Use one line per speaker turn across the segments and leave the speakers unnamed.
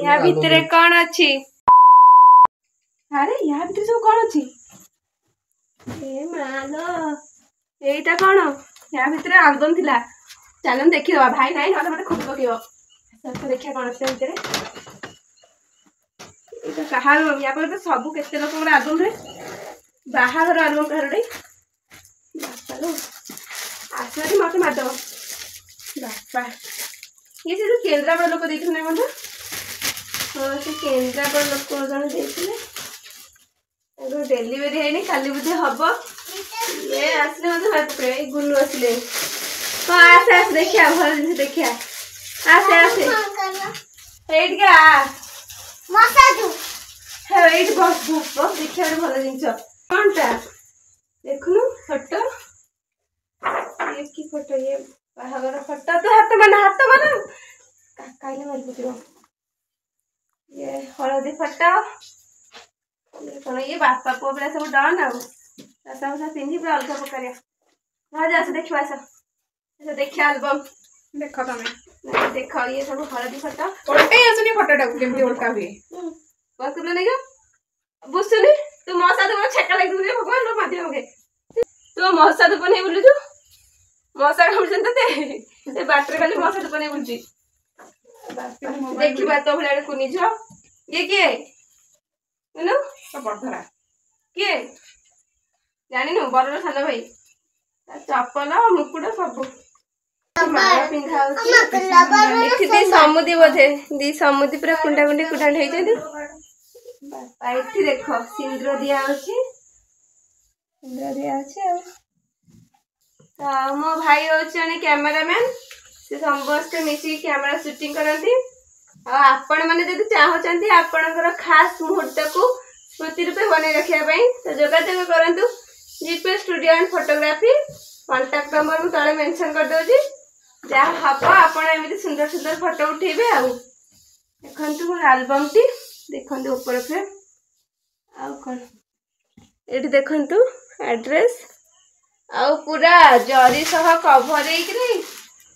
या भितरे कौन अच्छी अरे या भितरे सब कौन अच्छी ए मालो एटा कौन या भितरे आलबम थिला चलन देखि दवा भाई नाही नले मते खुद पकियो सब देखिया कौन अच्छी भितरे एटा कहार या पर तो सब केते लोक मोर आलबम रे बाहागर आलबम कर रे चलो आसरी मते मार दो बापा ये से जो केंद्रापड़ा लोक देख ना कोन हाँ से केंद्रापड़ा लोक जन देथिले एगो डेलीवरी हैनी खाली बुझे हबो ये आसले मते बात पे गुल्लू आसले तो आस देखिया भल जिन देखिया आसे एट के आ मसा दू हे एट बस देखिया भल जिंस कोनटा देखनु फोटो ये की फोटो ये बाहागर फोटो तो हाथ माना काइले मार पुतिरो ये हळदी फोटो ये कोन ये बापा को बला सब डन आ सब पिन्ही पे अलग प्रकार ना जा से देखवा से देखिया एल्बम देखो तमे देखो ये सब हळदी फोटो ओल्टे आसुनी फोटोटा केमती ओल्टा हुए बस तुले नहीं बुसुनी तू मो साथ में छक्का लग दूरे भगवान लो माध्यम के तू मो साथ बने बोलु छु मसा खाउछन ते बाटरे खाली मसा तो बने बुलची देखिबा तो भले कुनी छ ये के नो तो बड़धरा के जानि नु बरर सानो भाई चप्पल मुकुट सब माला पिंधा होची दी समुदी बोधे दी समुदी पूरा कुंडा कुंडी कुडांड हे जदी बापा इठी देखो सिंदूर दिया होची सिंदूर दिया होची तो मो भाई होने कैमरामैन से समस्त मिसी कैमरा शूटिंग करती आपण मैंने जब चाहते आपणकर खास मुहूर्त को स्मृति रूपे बन रखापी तो जोगाजोग करूँ GP studio and photography contact number मुझे तले मेंशन कर दउची जहाँ हम आपण एमती सुंदर सुंदर फोटो उठेबे आ देखु मोर एल्बम टी देखु ऊपर फ्रेम आ कौन ये देखु एड्रेस आउ पूरा जरी सह कवर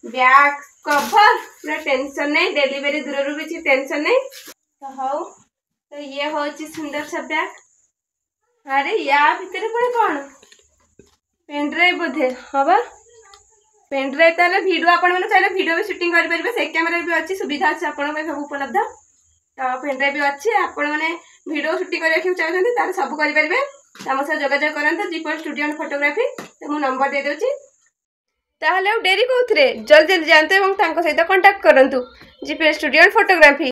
बैक कवर पूरा टेंशन नहीं डिलीवरी दूर रू भी टेंशन नहीं तो हाउ तो ये हूँ सुंदर सा बैग अरे या भितर पुणी कौन पेनड्राइव बोधे हाँ पेनड्राइव ताले वीडियो आपण मैंने चाहिए वीडियो भी शूटिंग करेंगे से कैमेरा भी अच्छी सुविधा अच्छी आप सब उपलब्ध तो पेनड्राइव भी अच्छी आपण मैंने वीडियो शूटिंग करने चाहते तार सब करेंगे आम सह जोगाजोग करते जीपी स्टूडियो एंड फोटोग्राफी तो मुझे नंबर दे दूची ताहले डेरी कौन जल्दी जल्दी जानते सहित कंटाक्ट करूँ जीपी स्टूडियो एंड फोटोग्राफी